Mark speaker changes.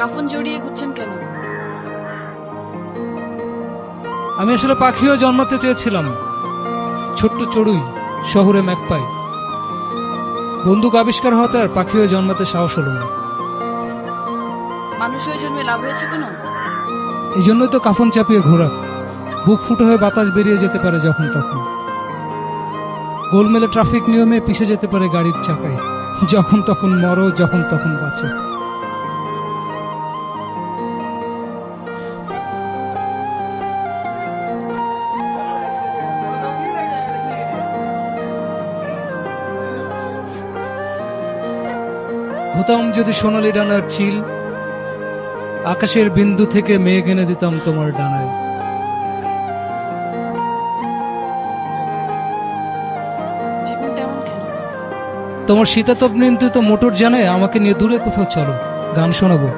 Speaker 1: কাফন জড়িয়ে ঘুরছেন কেন?
Speaker 2: আমি আসলে পাখিও জন্মাতে চেয়েছিলাম, ছোট্ট চড়ুই, শহরে ম্যাকপাই। বন্দুক আবিষ্কার হতে আর পাখিও জন্মাতে সাহস হলো না।
Speaker 1: মানুষ হয়ে জন্মে লাভ হয়েছে কোনো?
Speaker 2: এই জন্যই তো কাফন চাপিয়ে ঘোরা, বুক ফুটো হয়ে বাতাস বেরিয়ে যেতে পারে যখন তখন। গোলমেলে ট্রাফিক নিয়মে পিছে যেতে পারে গাড়ির চাকায়, যখন তখন মরো, যখন তখন বাঁচো। হতাম যদি সোনালি ডানার চিল, আকাশের বিন্দু থেকে মেঘ এনে দিতাম তোমার ডানায়।
Speaker 1: জীবনটা এমন কেন?
Speaker 2: তোমার শীতাতপ নিয়ন্ত্রিত মোটর জানে আমাকে নিয়ে দূরে কোথাও চলো, গান শোনাবো।